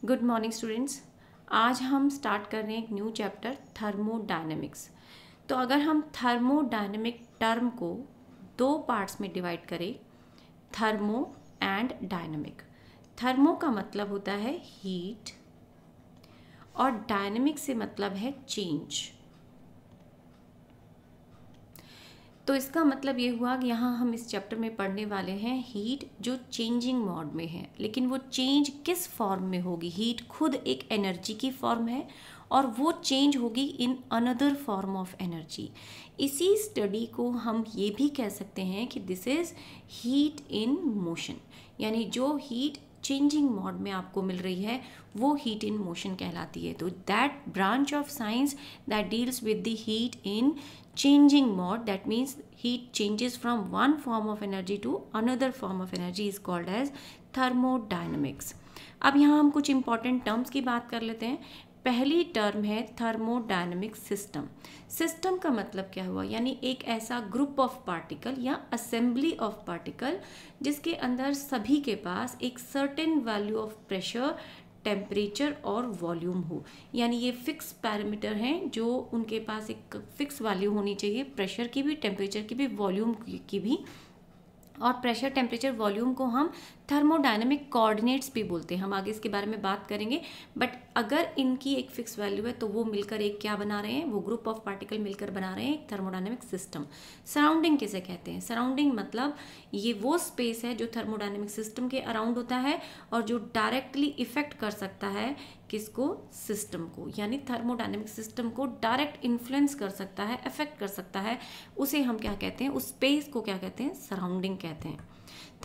Good morning students. आज हम start कर रहे हैं एक न्यू चैप्टर थर्मोडायनेमिक्स। तो अगर हम थर्मोडायनेमिक टर्म को दो पार्ट्स में डिवाइड करें, थर्मो एंड डायनेमिक। थर्मो का मतलब होता है हीट और डायनेमिक से मतलब है चेंज। तो इसका मतलब ये हुआ कि यहाँ हम इस चैप्टर में पढ़ने वाले हैं हीट जो चेंजिंग मोड में है, लेकिन वो चेंज किस फॉर्म में होगी। हीट खुद एक एनर्जी की फॉर्म है और वो चेंज होगी in another form of energy. इसी स्टडी को हम ये भी कह सकते हैं कि this is heat in motion, यानी जो हीट चेंजिंग मोड में आपको मिल रही है वो हीट इन मोशन कहलाती है। तो that branch of science that deals with the heat in changing mode, that means heat changes from one form of energy to another form of energy, is called as thermodynamics. अब यहाँ हम कुछ important terms की बात कर लेते हैं। पहली टर्म है थर्मोडायनेमिक सिस्टम। सिस्टम का मतलब क्या हुआ, यानी एक ऐसा ग्रुप ऑफ पार्टिकल या असेंबली ऑफ पार्टिकल जिसके अंदर सभी के पास एक certain value of pressure, temperature और वॉल्यूम हो। यानी ये फिक्स पैरामीटर हैं जो उनके पास एक फिक्स वैल्यू होनी चाहिए, प्रेशर की भी, टेम्परेचर की भी, वॉल्यूम की भी। और प्रेशर, टेम्परेचर, वॉल्यूम को हम थर्मोडायनेमिक कोऑर्डिनेट्स भी बोलते हैं। हम आगे इसके बारे में बात करेंगे। बट अगर इनकी एक फिक्स वैल्यू है तो वो मिलकर एक क्या बना रहे हैं, वो ग्रुप ऑफ पार्टिकल मिलकर बना रहे हैं एक थर्मोडायनेमिक सिस्टम। सराउंडिंग किसे कहते हैं? सराउंडिंग मतलब ये वो स्पेस है जो थर्मोडायनेमिक सिस्टम के अराउंड होता है और जो डायरेक्टली इफेक्ट कर सकता है किसको? सिस्टम को। यानी थर्मोडायनेमिक सिस्टम को डायरेक्ट इन्फ्लुएंस कर सकता है, अफेक्ट कर सकता है, उसे हम क्या कहते हैं? उस स्पेस को क्या कहते हैं? सराउंडिंग कहते हैं।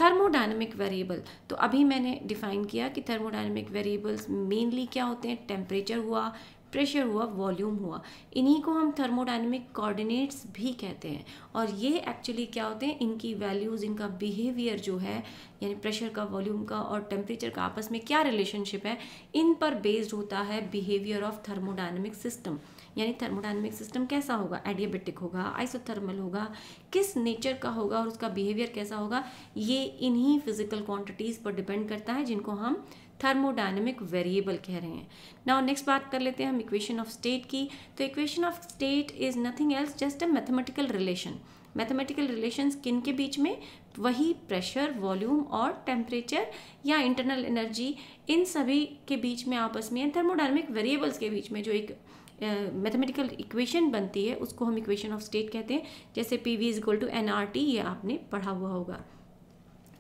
थर्मोडायनेमिक वेरिएबल, तो अभी मैंने डिफाइन किया कि थर्मोडायनेमिक वेरिएबल्स मेनली क्या होते हैं? टेम्परेचर हुआ, प्रेशर हुआ, वॉल्यूम हुआ। इन्हीं को हम थर्मोडायनेमिक कोऑर्डिनेट्स भी कहते हैं। और ये एक्चुअली क्या होते हैं? इनकी वैल्यूज़, इनका बिहेवियर जो है, यानी प्रेशर का, वॉल्यूम का और टेम्परेचर का आपस में क्या रिलेशनशिप है, इन पर बेस्ड होता है बिहेवियर ऑफ थर्मोडायनेमिक सिस्टम। यानी थर्मोडायनेमिक सिस्टम कैसा होगा? एडियाबेटिक होगा, आइसोथर्मल होगा, किस नेचर का होगा और उसका बिहेवियर कैसा होगा, ये इन्हीं फिजिकल क्वांटिटीज़ पर डिपेंड करता है जिनको हम थर्मोडायनेमिक वेरिएबल कह रहे हैं। नाउ नेक्स्ट बात कर लेते हैं हम इक्वेशन ऑफ स्टेट की। तो equation of state is nothing else just a mathematical relation. Mathematical relations किन के बीच में? वही प्रेशर, वॉल्यूम और टेम्परेचर या इंटरनल एनर्जी, इन सभी के बीच में आपस में, थर्मोडायनेमिक वेरिएबल्स के बीच में जो एक मैथमेटिकल इक्वेशन बनती है उसको हम इक्वेशन ऑफ स्टेट कहते हैं। जैसे PV = nRT, ये आपने पढ़ा हुआ होगा।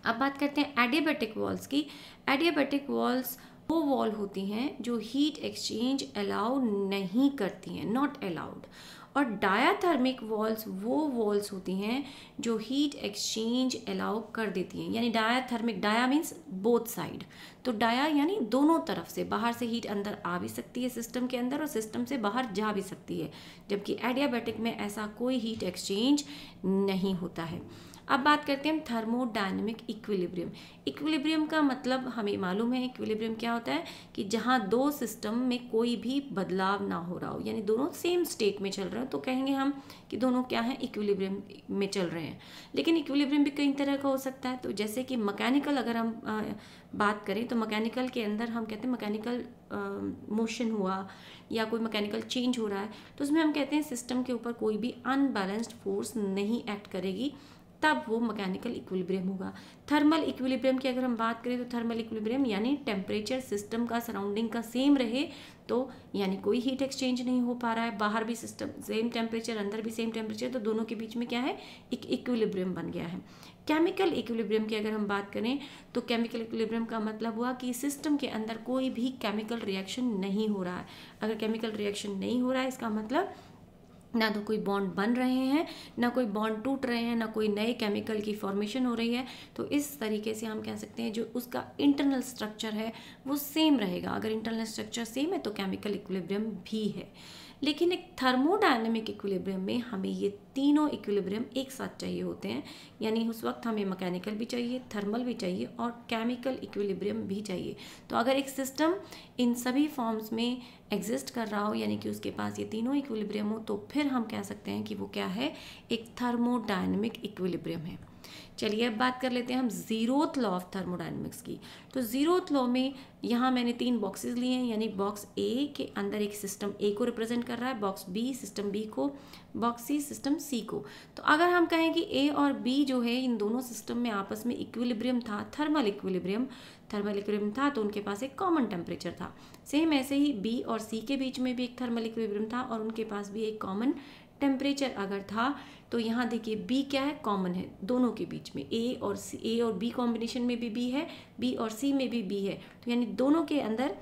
अब बात करते हैं एडियाबेटिक वॉल्स की। एडियाबेटिक वॉल्स वो वॉल होती हैं जो हीट एक्सचेंज अलाउ नहीं करती हैं, नॉट अलाउड। और डायाथर्मिक वॉल्स वो वॉल्स होती हैं जो हीट एक्सचेंज अलाउ कर देती हैं। यानी diathermic, dia means both side. तो डाया यानी दोनों तरफ से, बाहर से हीट अंदर आ भी सकती है सिस्टम के अंदर और सिस्टम से बाहर जा भी सकती है, जबकि एडियाबेटिक में ऐसा कोई हीट एक्सचेंज नहीं होता है। अब बात करते हैं हम थर्मोडायनेमिक इक्विलिब्रियम। इक्विलिब्रियम का मतलब हमें मालूम है, इक्विलिब्रियम क्या होता है कि जहाँ दो सिस्टम में कोई भी बदलाव ना हो रहा हो, यानी दोनों सेम स्टेट में चल रहे हो, तो कहेंगे हम कि दोनों क्या हैं? इक्विलिब्रियम में चल रहे हैं। लेकिन इक्विलिब्रियम भी कई तरह का हो सकता है। तो जैसे कि मैकेनिकल अगर हम बात करें तो मैकेनिकल के अंदर हम कहते हैं मैकेनिकल मोशन हुआ या कोई मैकेनिकल चेंज हो रहा है, तो उसमें हम कहते हैं सिस्टम के ऊपर कोई भी अनबैलेंस्ड फोर्स नहीं एक्ट करेगी, तब वो मैकेनिकल इक्विलिब्रियम होगा। थर्मल इक्विलिब्रियम की अगर हम बात करें तो थर्मल इक्विलिब्रियम यानी टेम्परेचर सिस्टम का, सराउंडिंग का सेम रहे, तो यानी कोई हीट एक्सचेंज नहीं हो पा रहा है, बाहर भी सिस्टम सेम टेम्परेचर, अंदर भी सेम टेम्परेचर, तो दोनों के बीच में क्या है? एक इक्विलिब्रियम बन गया है। केमिकल इक्विलिब्रियम की अगर हम बात करें तो केमिकल इक्विलिब्रियम का मतलब हुआ कि सिस्टम के अंदर कोई भी केमिकल रिएक्शन नहीं हो रहा है। अगर केमिकल रिएक्शन नहीं हो रहा है, इसका मतलब ना तो कोई बॉन्ड बन रहे हैं, ना कोई बॉन्ड टूट रहे हैं, ना कोई नए केमिकल की फॉर्मेशन हो रही है। तो इस तरीके से हम कह सकते हैं जो उसका इंटरनल स्ट्रक्चर है वो सेम रहेगा। अगर इंटरनल स्ट्रक्चर सेम है तो केमिकल इक्विलिब्रियम भी है। लेकिन एक थर्मोडायनेमिक इक्विलिब्रियम में हमें ये तीनों इक्विलिब्रियम एक साथ चाहिए होते हैं। यानी उस वक्त हमें मैकेनिकल भी चाहिए, थर्मल भी चाहिए और केमिकल इक्विलिब्रियम भी चाहिए। तो अगर एक सिस्टम इन सभी फॉर्म्स में एग्जिस्ट कर रहा हो, यानी कि उसके पास ये तीनों इक्विलिब्रियम हो, तो फिर हम कह सकते हैं कि वो क्या है? एक थर्मोडायनेमिक इक्विलिब्रियम है। चलिए अब बात कर लेते हैं हम जीरोथ लॉ ऑफ थर्मोडायनेमिक्स की। तो जीरोथ लॉ में यहाँ मैंने 3 बॉक्सेस लिए हैं, यानी बॉक्स ए के अंदर एक सिस्टम ए को रिप्रेजेंट कर रहा है, बॉक्स बी सिस्टम बी को, बॉक्स सी सिस्टम सी को। तो अगर हम कहें कि ए और बी जो है इन दोनों सिस्टम में आपस में इक्विलिब्रियम था, थर्मल इक्विलिब्रियम था, तो उनके पास एक कॉमन टेम्परेचर था। सेम ऐसे ही बी और सी के बीच में भी एक थर्मल इक्विलिब्रियम था और उनके पास भी एक कॉमन टेम्परेचर अगर था। तो यहाँ देखिए बी क्या है, कॉमन है दोनों के बीच में, ए और बी कॉम्बिनेशन में भी बी है, बी और सी में भी बी है, तो यानी दोनों के अंदर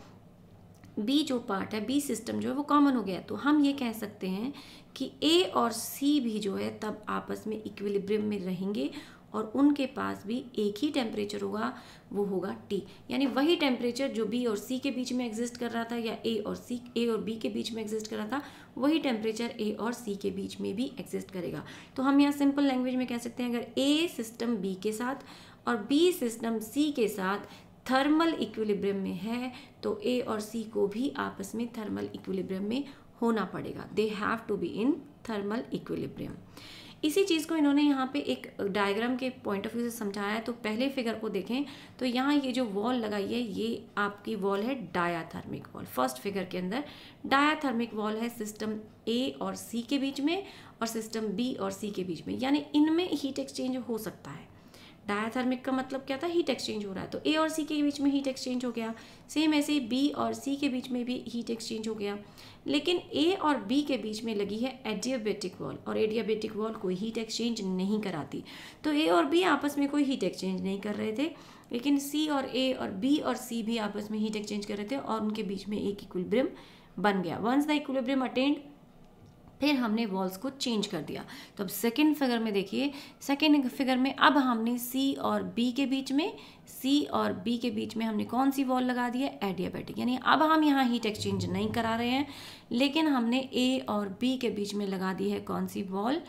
बी जो पार्ट है, बी सिस्टम जो है वो कॉमन हो गया। तो हम ये कह सकते हैं कि ए और सी भी जो है तब आपस में इक्विलिब्रियम में रहेंगे और उनके पास भी एक ही टेम्परेचर होगा, वो होगा टी। यानी वही टेम्परेचर जो बी और सी के बीच में एग्जिस्ट कर रहा था या ए और बी के बीच में एग्जिस्ट कर रहा था, वही टेम्परेचर ए और सी के बीच में भी एग्जिस्ट करेगा। तो हम यहाँ सिंपल लैंग्वेज में कह सकते हैं, अगर ए सिस्टम बी के साथ और बी सिस्टम सी के साथ थर्मल इक्विलिब्रियम में है तो ए और सी को भी आपस में थर्मल इक्विलिब्रियम में होना पड़ेगा। They have to be in thermal equilibrium. इसी चीज़ को इन्होंने यहाँ पे एक डायग्राम के पॉइंट ऑफ व्यू से समझाया है। तो पहले फिगर को देखें तो यहाँ ये जो वॉल लगाई है ये आपकी वॉल है डायाथर्मिक वॉल। फर्स्ट फिगर के अंदर डायाथर्मिक वॉल है सिस्टम ए और सी के बीच में और सिस्टम बी और सी के बीच में, यानी इनमें हीट एक्सचेंज हो सकता है। डायाथर्मिक का मतलब क्या था, हीट एक्सचेंज हो रहा है, तो ए और सी के बीच में हीट एक्सचेंज हो गया। सेम ऐसे ही बी और सी के बीच में भी हीट एक्सचेंज हो गया। लेकिन ए और बी के बीच में लगी है एडियाबेटिक वॉल और एडियाबेटिक वॉल कोई हीट एक्सचेंज नहीं कराती। तो ए और बी आपस में कोई हीट एक्सचेंज नहीं कर रहे थे, लेकिन सी और ए और बी और सी भी आपस में हीट एक्सचेंज कर रहे थे और उनके बीच में एक इक्विलिब्रियम बन गया। वंस द इक्विलिब्रियम अटेन्ड, फिर हमने वॉल्स को चेंज कर दिया। तो अब सेकेंड फिगर में देखिए, सेकेंड फिगर में अब हमने सी और बी के बीच में हमने कौन सी वॉल लगा दी है, एडियाबेटिक। यानी अब हम यहाँ हीट एक्सचेंज नहीं करा रहे हैं, लेकिन हमने ए और बी के बीच में लगा दी है कौन सी वॉल,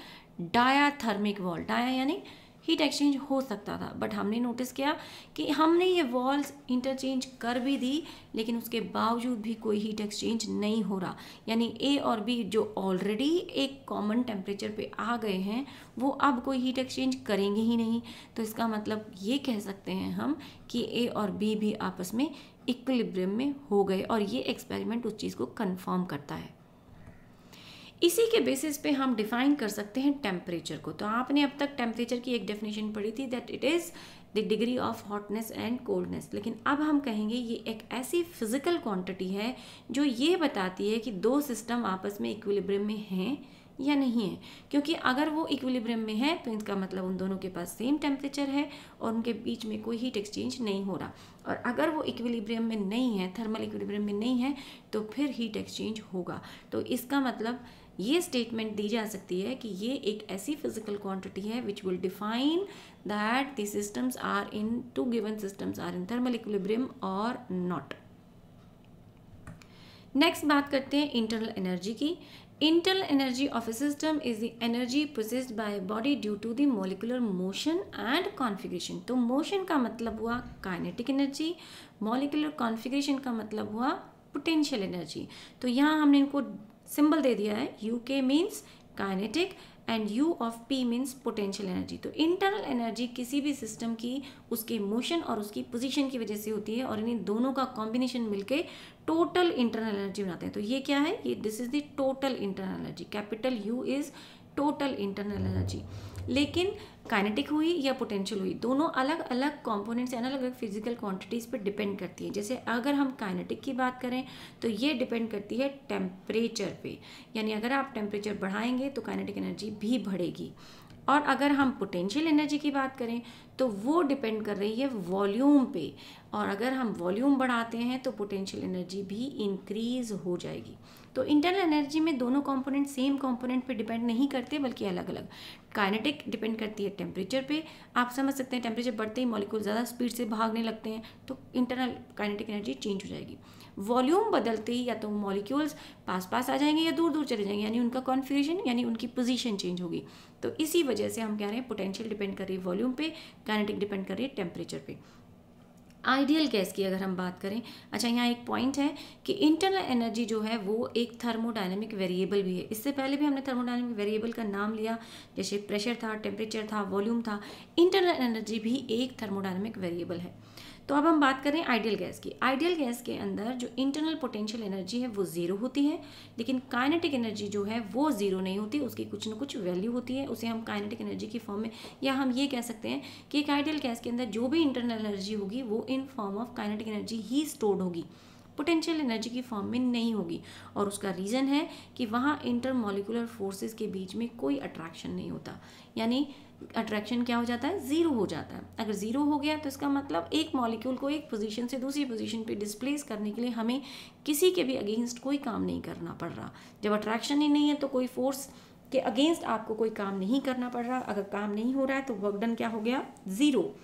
डायाथर्मिक वॉल। डाया यानी हीट एक्सचेंज हो सकता था, बट हमने नोटिस किया कि हमने ये वॉल्स इंटरचेंज कर भी दी लेकिन उसके बावजूद भी कोई हीट एक्सचेंज नहीं हो रहा। यानी ए और बी जो ऑलरेडी एक कॉमन टेम्परेचर पे आ गए हैं वो अब कोई हीट एक्सचेंज करेंगे ही नहीं। तो इसका मतलब ये कह सकते हैं हम कि ए और बी भी आपस में इक्विलिब्रियम में हो गए और ये एक्सपेरिमेंट उस चीज़ को कन्फर्म करता है। इसी के बेसिस पे हम डिफाइन कर सकते हैं टेम्परेचर को। तो आपने अब तक टेम्परेचर की एक डेफिनेशन पढ़ी थी, that it is the degree of hotness and coldness. लेकिन अब हम कहेंगे ये एक ऐसी फिजिकल क्वांटिटी है जो ये बताती है कि दो सिस्टम आपस में इक्विलिब्रियम में हैं या नहीं है। क्योंकि अगर वो इक्विलिब्रियम में है तो इसका मतलब उन दोनों के पास सेम टेम्परेचर है और उनके बीच में कोई हीट एक्सचेंज नहीं हो रहा। और अगर वो इक्विलिब्रियम में नहीं है, थर्मल इक्विलिब्रियम में नहीं है, तो फिर हीट एक्सचेंज होगा। तो इसका मतलब ये स्टेटमेंट दी जा सकती है कि ये एक ऐसी फिजिकल क्वांटिटी है which will define that the systems are in, two given systems are in thermal equilibrium और नॉट। नेक्स्ट बात करते हैं इंटरनल एनर्जी की। Internal energy of a system is the energy possessed by a body due to the molecular motion and configuration। तो motion का मतलब हुआ kinetic energy, molecular configuration का मतलब हुआ potential energy। तो यहाँ हमने इनको सिंबल दे दिया है, UK means kinetic and U of P means potential energy. तो इंटरनल एनर्जी किसी भी सिस्टम की उसके मोशन और उसकी पोजीशन की वजह से होती है और इन्हीं दोनों का कॉम्बिनेशन मिलके टोटल इंटरनल एनर्जी बनाते हैं। तो ये क्या है, ये this is the total internal energy, capital U is total internal energy. लेकिन काइनेटिक हुई या पोटेंशियल हुई, दोनों अलग अलग कंपोनेंट्स अलग अलग फिजिकल क्वांटिटीज़ पे डिपेंड करती है। जैसे अगर हम काइनेटिक की बात करें तो ये डिपेंड करती है टेम्परेचर पे, यानी अगर आप टेम्परेचर बढ़ाएंगे तो काइनेटिक एनर्जी भी बढ़ेगी। और अगर हम पोटेंशियल एनर्जी की बात करें तो वो डिपेंड कर रही है वॉल्यूम पे, और अगर हम वॉल्यूम बढ़ाते हैं तो पोटेंशियल एनर्जी भी इंक्रीज हो जाएगी। तो इंटरनल एनर्जी में दोनों कंपोनेंट सेम कंपोनेंट पे डिपेंड नहीं करते बल्कि अलग अलग। काइनेटिक डिपेंड करती है टेम्परेचर पे, आप समझ सकते हैं टेम्परेचर बढ़ते ही मॉलिक्यूल ज़्यादा स्पीड से भागने लगते हैं तो इंटरनल काइनेटिक एनर्जी चेंज हो जाएगी। वॉल्यूम बदलते ही या तो मॉलिक्यूल्स पास पास आ जाएंगे या दूर दूर चले जाएंगे, यानी उनका कॉन्फिगरेशन यानी उनकी पोजीशन चेंज होगी। तो इसी वजह से हम कह रहे हैं पोटेंशियल डिपेंड कर रही है वॉल्यूम पे, काइनेटिक डिपेंड कर रही है टेम्परेचर पे। आइडियल गैस की अगर हम बात करें, अच्छा यहाँ एक पॉइंट है कि इंटरनल एनर्जी जो है वो एक थर्मोडायनेमिक वेरिएबल भी है। इससे पहले भी हमने थर्मोडायनेमिक वेरिएबल का नाम लिया, जैसे प्रेशर था, टेम्परेचर था, वॉल्यूम था। इंटरनल एनर्जी भी एक थर्मोडायनेमिक वेरिएबल है। तो अब हम बात करें आइडियल गैस की। आइडियल गैस के अंदर जो इंटरनल पोटेंशियल एनर्जी है वो ज़ीरो होती है, लेकिन काइनेटिक एनर्जी जो है वो ज़ीरो नहीं होती, उसकी कुछ ना कुछ वैल्यू होती है। उसे हम काइनेटिक एनर्जी की फॉर्म में, या हम ये कह सकते हैं कि एक आइडियल गैस के अंदर जो भी इंटरनल एनर्जी होगी वो in form of kinetic energy he stored होगी, पोटेंशियल एनर्जी की फॉर्म में नहीं होगी। और उसका रीज़न है कि वहाँ इंटरमॉलिक्यूलर फोर्सेस के बीच में कोई अट्रैक्शन नहीं होता, यानी अट्रैक्शन क्या हो जाता है, ज़ीरो हो जाता है। अगर ज़ीरो हो गया तो इसका मतलब एक मॉलिक्यूल को एक पोजीशन से दूसरी पोजीशन पे डिस्प्लेस करने के लिए हमें किसी के भी अगेंस्ट कोई काम नहीं करना पड़ रहा। जब अट्रैक्शन ही नहीं है तो कोई फोर्स के अगेंस्ट आपको कोई काम नहीं करना पड़ रहा। अगर काम नहीं हो रहा है तो वर्क डन क्या हो गया, ज़ीरो।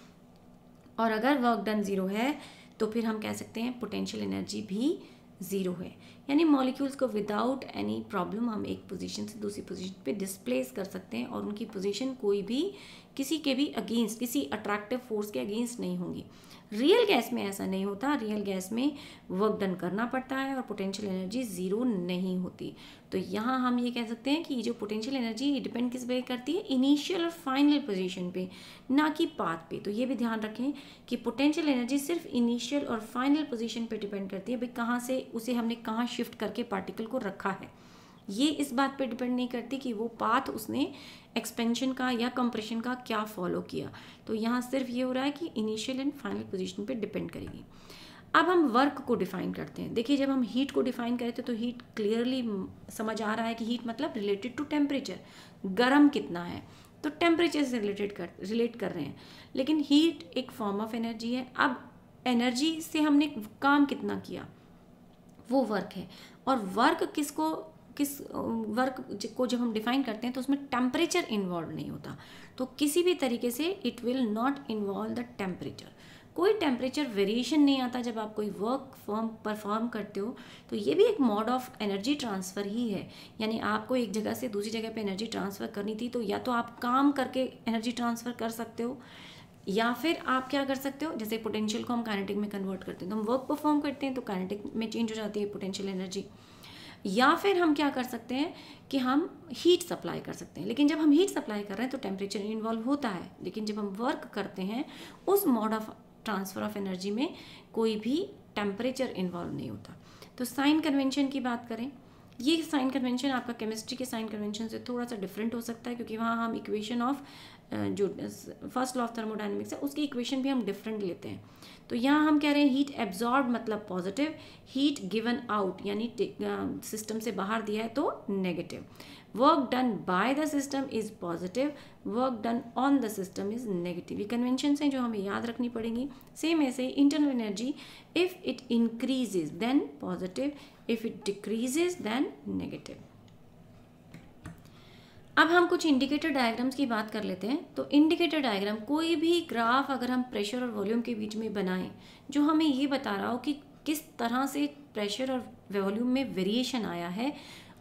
और अगर वर्क डन ज़ीरो है तो फिर हम कह सकते हैं पोटेंशियल एनर्जी भी ज़ीरो है, यानी मॉलिक्यूल्स को विदाउट एनी प्रॉब्लम हम एक पोजीशन से दूसरी पोजीशन पे डिस्प्लेस कर सकते हैं, और उनकी पोजीशन कोई भी किसी के भी अगेंस्ट, किसी अट्रैक्टिव फोर्स के अगेंस्ट नहीं होंगी। रियल गैस में ऐसा नहीं होता। रियल गैस में वर्क डन करना पड़ता है और पोटेंशियल एनर्जी ज़ीरो नहीं होती। तो यहाँ हम ये कह सकते हैं कि जो पोटेंशियल एनर्जी ये डिपेंड किस पे करती है, इनिशियल और फाइनल पोजीशन पे, ना कि पाथ पे। तो ये भी ध्यान रखें कि पोटेंशियल एनर्जी सिर्फ इनिशियल और फाइनल पोजीशन पे डिपेंड करती है, भाई कहाँ से उसे हमने कहाँ शिफ्ट करके पार्टिकल को रखा है। ये इस बात पे डिपेंड नहीं करती कि वो पाथ उसने एक्सपेंशन का या कंप्रेशन का क्या फॉलो किया। तो यहाँ सिर्फ ये हो रहा है कि इनिशियल एंड फाइनल पोजीशन पे डिपेंड करेगी। अब हम वर्क को डिफाइन करते हैं। देखिए जब हम हीट को डिफाइन करते हैं तो हीट क्लियरली समझ आ रहा है कि हीट मतलब रिलेटेड टू टेम्परेचर, गर्म कितना है, तो टेम्परेचर से रिलेट कर रहे हैं। लेकिन हीट एक फॉर्म ऑफ एनर्जी है। अब एनर्जी से हमने काम कितना किया, वो वर्क है। और वर्क किस वर्क को जब हम डिफाइन करते हैं तो उसमें टेम्परेचर इन्वॉल्व नहीं होता। तो किसी भी तरीके से it will not involve the temperature, कोई टेम्परेचर वेरिएशन नहीं आता जब आप कोई वर्क परफॉर्म करते हो। तो ये भी एक मोड ऑफ एनर्जी ट्रांसफ़र ही है, यानी आपको एक जगह से दूसरी जगह पे एनर्जी ट्रांसफ़र करनी थी, तो या तो आप काम करके एनर्जी ट्रांसफ़र कर सकते हो, या फिर आप क्या कर सकते हो, जैसे पोटेंशियल को हम काइनेटिक में कन्वर्ट करते हैं, तो हम वर्क परफॉर्म करते हैं तो काइनेटिक में चेंज हो जाती है पोटेंशियल एनर्जी। या फिर हम क्या कर सकते हैं कि हम हीट सप्लाई कर सकते हैं। लेकिन जब हम हीट सप्लाई कर रहे हैं तो टेम्परेचर इन्वॉल्व होता है, लेकिन जब हम वर्क करते हैं उस mode of transfer of energy में कोई भी टेम्परेचर इन्वॉल्व नहीं होता। तो साइन कन्वेंशन की बात करें, ये साइन कन्वेंशन आपका केमिस्ट्री के साइन कन्वेंशन से थोड़ा सा डिफरेंट हो सकता है, क्योंकि वहाँ हम इक्वेशन ऑफ जो फर्स्ट लॉ ऑफ थर्मोडायनेमिक्स है उसकी इक्वेशन भी हम डिफरेंट लेते हैं। तो यहाँ हम कह रहे हैं हीट एब्जॉर्ब मतलब पॉजिटिव, हीट गिवन आउट यानी सिस्टम से बाहर दिया है तो negative. Work done by the system is positive, work done on the system is negative. ये कन्वेंशन हैं जो हमें याद रखनी पड़ेंगी। सेम ऐसे internal energy if it increases then positive, if it decreases then negative. अब हम कुछ इंडिकेटर डायग्राम्स की बात कर लेते हैं। तो इंडिकेटर डायग्राम कोई भी ग्राफ अगर हम प्रेशर और वॉल्यूम के बीच में बनाएं जो हमें ये बता रहा हो कि किस तरह से प्रेशर और वॉल्यूम में वेरिएशन आया है,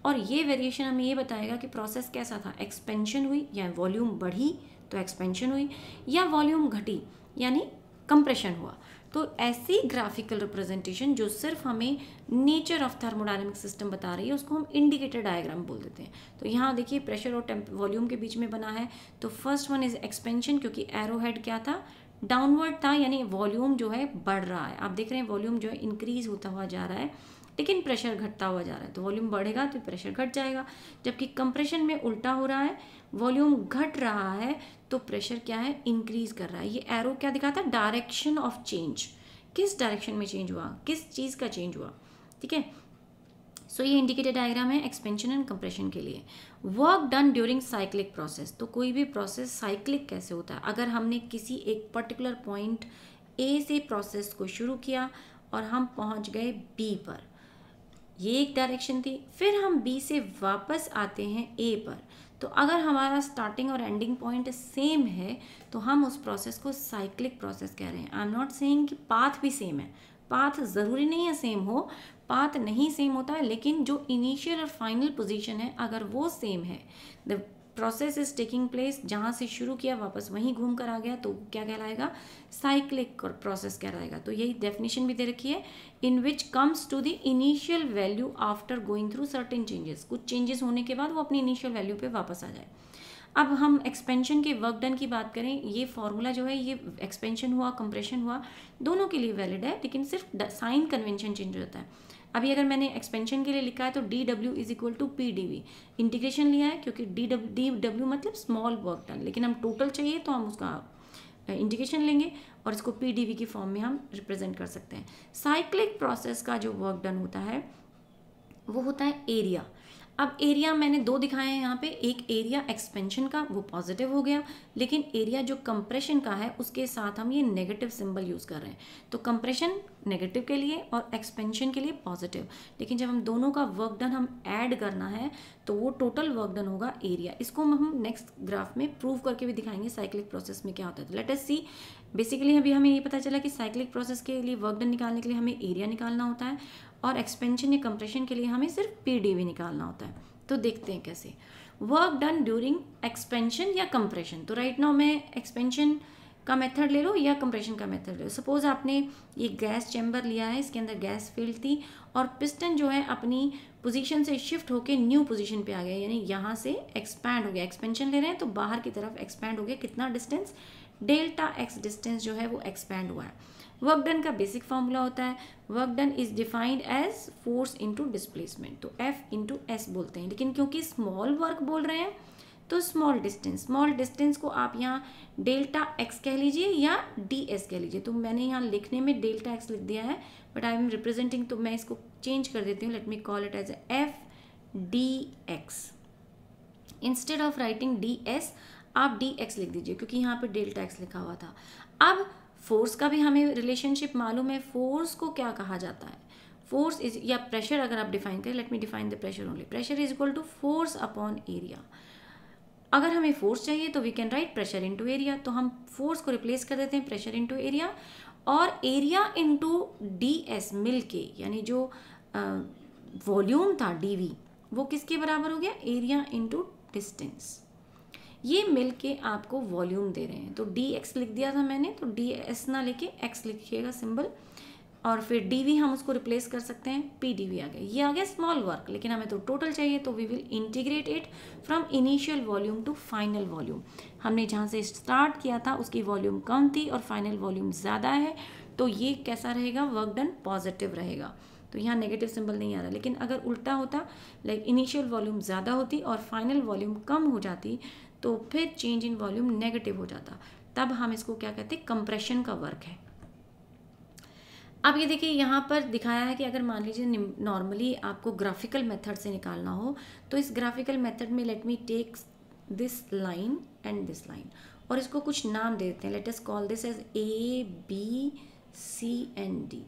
और ये वेरिएशन हमें ये बताएगा कि प्रोसेस कैसा था, एक्सपेंशन हुई या वॉल्यूम बढ़ी तो एक्सपेंशन हुई, या वॉल्यूम घटी यानी कंप्रेशन हुआ। तो ऐसी ग्राफिकल रिप्रेजेंटेशन जो सिर्फ हमें नेचर ऑफ थर्मोडायनेमिक सिस्टम बता रही है उसको हम इंडिकेटर डायग्राम बोल देते हैं। तो यहाँ देखिए प्रेशर और वॉल्यूम के बीच में बना है। तो फर्स्ट वन इज एक्सपेंशन, क्योंकि एरो हेड क्या था, डाउनवर्ड था, यानी वॉल्यूम जो है बढ़ रहा है। आप देख रहे हैं वॉल्यूम जो है इंक्रीज होता हुआ जा रहा है, लेकिन प्रेशर घटता हुआ जा रहा है। तो वॉल्यूम बढ़ेगा तो प्रेशर घट जाएगा। जबकि कंप्रेशन में उल्टा हो रहा है, वॉल्यूम घट रहा है तो प्रेशर क्या है, इंक्रीज कर रहा है। ये एरो क्या दिखाता है, डायरेक्शन ऑफ चेंज, किस डायरेक्शन में चेंज हुआ, किस चीज़ का चेंज हुआ। ठीक है, सो ये इंडिकेटर डायग्राम है एक्सपेंशन एंड कंप्रेशन के लिए। Work done during cyclic process, तो कोई भी प्रोसेस साइक्लिक कैसे होता है, अगर हमने किसी एक पर्टिकुलर पॉइंट ए से प्रोसेस को शुरू किया और हम पहुंच गए बी पर, ये एक डायरेक्शन थी, फिर हम बी से वापस आते हैं ए पर, तो अगर हमारा स्टार्टिंग और एंडिंग पॉइंट सेम है तो हम उस प्रोसेस को साइक्लिक प्रोसेस कह रहे हैं। आई एम नॉट सेइंग कि पाथ भी सेम है, पाथ ज़रूरी नहीं है सेम हो, पाथ नहीं सेम होता है, लेकिन जो इनिशियल और फाइनल पोजीशन है अगर वो सेम है, the process is taking place, जहाँ से शुरू किया वापस वहीं घूम कर आ गया, तो क्या कहलाएगा, साइक्लिक प्रोसेस कहलाएगा। तो यही डेफिनेशन भी दे रखी है, in which comes to the initial value after going through certain changes, कुछ चेंजेस होने के बाद वो अपनी इनिशियल वैल्यू पे वापस आ जाए। अब हम एक्सपेंशन के वर्क डन की बात करें, ये फॉर्मूला जो है ये एक्सपेंशन हुआ कंप्रेशन हुआ दोनों के लिए वैलिड है, लेकिन सिर्फ साइन कन्वेंशन चेंज होता है। अभी अगर मैंने एक्सपेंशन के लिए लिखा है तो D W is equal to P D V, integration लिया है क्योंकि डी डब्ल्यू मतलब स्मॉल वर्क डन, लेकिन हम टोटल चाहिए तो हम उसका इंटीग्रेशन लेंगे और इसको पी डी वी की फॉर्म में हम रिप्रेजेंट कर सकते हैं। साइक्लिक प्रोसेस का जो वर्क डन होता है वो होता है एरिया। अब एरिया मैंने दो दिखाए हैं यहाँ पे, एक एरिया एक्सपेंशन का वो पॉजिटिव हो गया, लेकिन एरिया जो कंप्रेशन का है उसके साथ हम ये नेगेटिव सिंबल यूज़ कर रहे हैं, तो कंप्रेशन नेगेटिव के लिए और एक्सपेंशन के लिए पॉजिटिव, लेकिन जब हम दोनों का वर्क डन हम ऐड करना है तो वो टोटल वर्क डन होगा एरिया। इसको हम नेक्स्ट ग्राफ में प्रूव करके भी दिखाएंगे साइक्लिक प्रोसेस में क्या होता है। तो लेट अस सी, बेसिकली अभी हमें ये पता चला कि साइक्लिक प्रोसेस के लिए वर्क डन निकालने के लिए हमें एरिया निकालना होता है और एक्सपेंशन या कंप्रेशन के लिए हमें सिर्फ पी डी वी निकालना होता है। तो देखते हैं कैसे वर्क डन ड्यूरिंग एक्सपेंशन या कंप्रेशन। तो राइट नाउ मैं एक्सपेंशन का मेथड ले लो या कंप्रेशन का मेथड ले लो। सपोज आपने ये गैस चैम्बर लिया है, इसके अंदर गैस फील्ड थी और पिस्टन जो है अपनी पोजीशन से शिफ्ट होके न्यू पोजीशन पे आ गया, यानी यहाँ से एक्सपैंड हो गया। एक्सपेंशन ले रहे हैं तो बाहर की तरफ एक्सपैंड हो गया, कितना डिस्टेंस, डेल्टा एक्स डिस्टेंस जो है वो एक्सपैंड हुआ है। वर्क डन का बेसिक फॉर्मूला होता है, work done is defined as force into displacement, तो एफ इंटू एस बोलते हैं, लेकिन क्योंकि स्मॉल वर्क बोल रहे हैं तो स्मॉल डिस्टेंस को आप यहाँ डेल्टा एक्स कह लीजिए या डी एस कह लीजिए। तो मैंने यहाँ लिखने में डेल्टा एक्स लिख दिया है, बट आई एम रिप्रेजेंटिंग, तो मैं इसको चेंज कर देती हूँ, let me call it as F D X. Instead of writing D S आप डी एक्स लिख दीजिए, क्योंकि यहाँ पे डेल्टा एक्स लिखा हुआ था। अब फोर्स का भी हमें रिलेशनशिप मालूम है, फोर्स को क्या कहा जाता है, फोर्स इज, या प्रेशर अगर आप डिफाइन करें, let me define the pressure only, pressure is equal to force upon area. अगर हमें फोर्स चाहिए तो we can write pressure into area, तो हम फोर्स को रिप्लेस कर देते हैं प्रेशर इनटू एरिया, और एरिया इनटू डी एस मिल के, यानी जो वॉल्यूम था डी वी वो किसके बराबर हो गया, एरिया इनटू डिस्टेंस, ये मिल के आपको वॉल्यूम दे रहे हैं। तो डी एक्स लिख दिया था मैंने, तो डी एस ना लेके एक्स लिखिएगा सिंबल, और फिर डी वी हम उसको रिप्लेस कर सकते हैं, पी डी वी आ गया, ये आ गया स्मॉल वर्क, लेकिन हमें तो टोटल चाहिए, तो we will integrate it from initial volume to final volume. हमने जहाँ से स्टार्ट किया था उसकी वॉल्यूम कम थी और फाइनल वॉल्यूम ज़्यादा है, तो ये कैसा रहेगा, वर्क डन पॉजिटिव रहेगा। तो यहाँ नेगेटिव सिंबल नहीं आ रहा, लेकिन अगर उल्टा होता, लाइक इनिशियल वॉल्यूम ज़्यादा होती और फाइनल वॉल्यूम कम हो जाती, तो फिर चेंज इन वॉल्यूम नेगेटिव हो जाता, तब हम इसको क्या कहते हैं, कंप्रेशन का वर्क है। अब ये देखिए यहाँ पर दिखाया है कि अगर मान लीजिए नॉर्मली आपको ग्राफिकल मेथड से निकालना हो, तो इस ग्राफिकल मेथड में let me take this line and this line, और इसको कुछ नाम दे देते हैं, let us call this as A B C and D.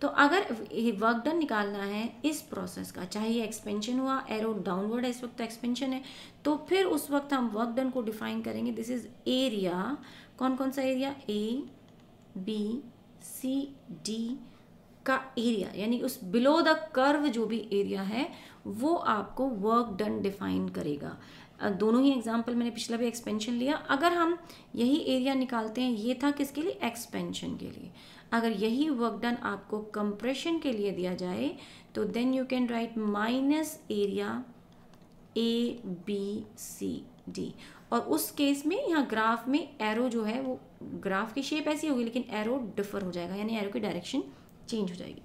तो अगर वर्क डन निकालना है इस प्रोसेस का, चाहे ये एक्सपेंशन हुआ, एरो डाउनवर्ड है, इस वक्त एक्सपेंशन है, तो फिर उस वक्त हम वर्क डन को डिफाइन करेंगे, दिस इज एरिया, कौन कौन सा area, A B C D का एरिया, यानी उस बिलो द कर्व जो भी एरिया है वो आपको वर्क डन डिफाइन करेगा। दोनों ही एग्जाम्पल मैंने पिछला भी एक्सपेंशन लिया, अगर हम यही एरिया निकालते हैं, ये था किसके लिए, एक्सपेंशन के लिए, अगर यही वर्क डन आपको कंप्रेशन के लिए दिया जाए तो then you can write minus area A B C D, और उस केस में यहाँ ग्राफ में एरो जो है वो, ग्राफ की शेप ऐसी होगी लेकिन एरो डिफर हो जाएगा, यानी एरो की डायरेक्शन चेंज हो जाएगी।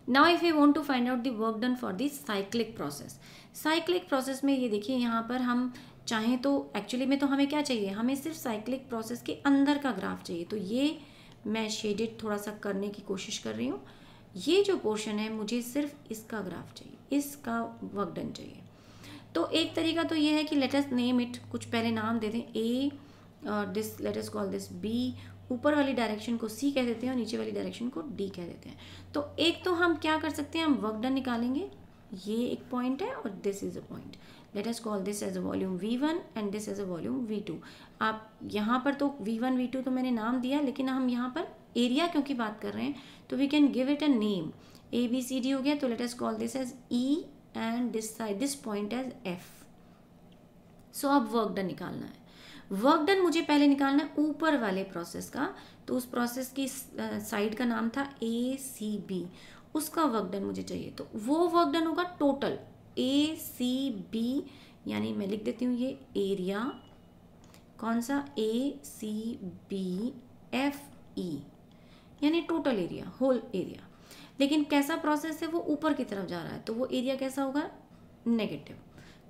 Now if you want to find out the work done for the cyclic process, cyclic process में ये देखिए यहाँ पर हम चाहें तो एक्चुअली में तो हमें क्या चाहिए, हमें सिर्फ साइक्लिक प्रोसेस के अंदर का ग्राफ चाहिए, तो ये मैं शेडेड थोड़ा सा करने की कोशिश कर रही हूँ, ये जो पोर्शन है मुझे सिर्फ इसका ग्राफ चाहिए, इसका वर्क डन चाहिए। तो एक तरीका तो ये है कि लेट अस नेम इट, कुछ पहले नाम दे दें, ए और this let us call this B, ऊपर वाली डायरेक्शन को सी कह देते हैं और नीचे वाली डायरेक्शन को डी कह देते हैं। तो एक तो हम क्या कर सकते हैं, हम वर्क डन निकालेंगे, ये एक पॉइंट है और this is a point, let us call this as a volume V1 and this as a volume V2। आप यहाँ पर तो V1 V2 तो मैंने नाम दिया, लेकिन हम यहाँ पर एरिया क्योंकि बात कर रहे हैं तो we can give it a name, A B C D हो गया, तो let us call this as E and this side, this point as F। So अब वर्क डन निकालना है। वर्क डन मुझे पहले निकालना है ऊपर वाले प्रोसेस का, तो उस प्रोसेस की साइड का नाम था ACB, उसका वर्क डन मुझे चाहिए। तो वो वर्क डन होगा टोटल ACB, यानी मैं लिख देती हूँ ये एरिया, कौन सा ACBFE, यानी टोटल एरिया, होल एरिया। लेकिन कैसा प्रोसेस है, वो ऊपर की तरफ जा रहा है, तो वो एरिया कैसा होगा, नेगेटिव,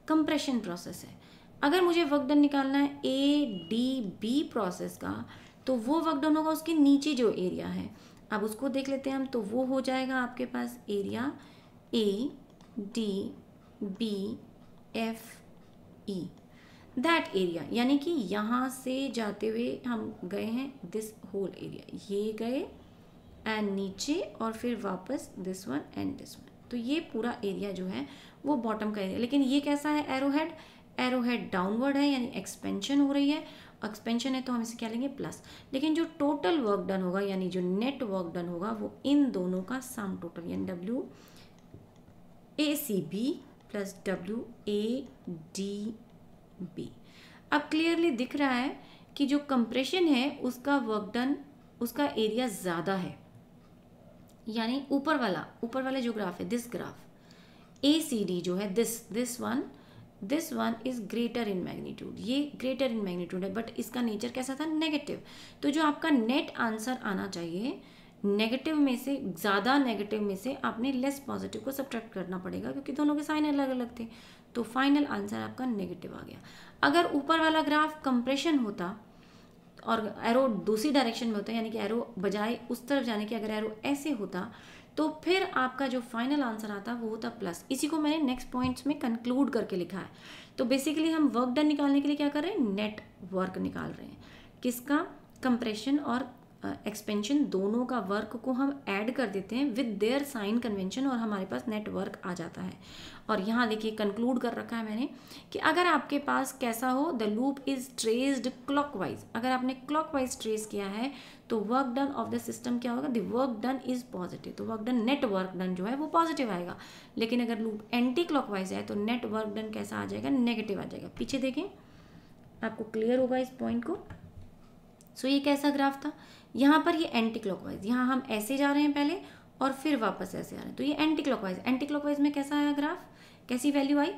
कंप्रेशन प्रोसेस है। अगर मुझे वर्क डन निकालना है ADB प्रोसेस का, तो वो वर्क डन होगा उसके नीचे जो एरिया है, अब उसको देख लेते हैं हम। तो वो हो जाएगा आपके पास एरिया ADBFE, दैट एरिया, यानी कि यहाँ से जाते हुए हम गए हैं दिस होल एरिया, ये गए एंड नीचे और फिर वापस this one and this one, तो ये पूरा एरिया जो है वो बॉटम का एरिया। लेकिन ये कैसा है, एरोहेड, एरोहेड डाउनवर्ड है, यानी एक्सपेंशन हो रही है, एक्सपेंशन है तो हम इसे क्या लेंगे, प्लस। लेकिन जो टोटल वर्क डन होगा, यानी जो नेट वर्क डन होगा, वो इन दोनों का सम टोटल, यानी WACB प्लस WADB। अब क्लियरली दिख रहा है कि जो कंप्रेशन है उसका वर्क डन, उसका एरिया ज़्यादा है, यानी ऊपर वाला जो ग्राफ है, दिस ग्राफ ACD जो है, this one is greater in magnitude, ये ग्रेटर इन मैग्नीट्यूड है, बट इसका नेचर कैसा था, नेगेटिव। तो जो आपका नेट आंसर आना चाहिए, नेगेटिव में से, ज़्यादा नेगेटिव में से आपने लेस पॉजिटिव को सब्ट्रैक्ट करना पड़ेगा, क्योंकि दोनों के साइन अलग अलग थे, तो फाइनल आंसर आपका नेगेटिव आ गया। अगर ऊपर वाला ग्राफ कंप्रेशन होता और एरो दूसरी डायरेक्शन में होता, यानी कि एरो बजाय उस तरफ जाने के अगर एरो ऐसे होता, तो फिर आपका जो फाइनल आंसर आता वो होता प्लस। इसी को मैंने नेक्स्ट पॉइंट्स में कंक्लूड करके लिखा है। तो बेसिकली हम वर्क डन निकालने के लिए क्या कर रहे हैं, नेट वर्क निकाल रहे हैं, किसका, कंप्रेशन और एक्सपेंशन दोनों का वर्क को हम ऐड कर देते हैं विद देयर साइन कन्वेंशन, और हमारे पास नेट वर्क आ जाता है। और यहाँ देखिए कंक्लूड कर रखा है मैंने कि अगर आपके पास कैसा हो, the loop is traced clockwise, अगर आपने क्लॉकवाइज ट्रेस किया है तो work done of the system क्या होगा, the work done is positive, तो work done, net work done जो है वो पॉजिटिव आएगा। लेकिन अगर लूप एंटी क्लॉकवाइज है तो नेट वर्क डन कैसा आ जाएगा, नेगेटिव आ जाएगा। पीछे देखें, आपको क्लियर होगा इस पॉइंट को। सो ये कैसा ग्राफ था, यहाँ पर ये एंटी क्लॉकवाइज, यहाँ हम ऐसे जा रहे हैं पहले और फिर वापस ऐसे आ रहे हैं, तो ये एंटी क्लॉकवाइज में कैसा आया ग्राफ, कैसी वैल्यू आई,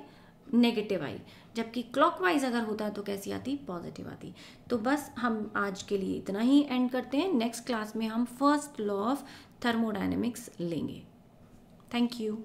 नेगेटिव आई। जबकि क्लॉकवाइज अगर होता तो कैसी आती, पॉजिटिव आती। तो बस हम आज के लिए इतना ही एंड करते हैं, नेक्स्ट क्लास में हम फर्स्ट लॉ ऑफ थर्मोडायनेमिक्स लेंगे। Thank you.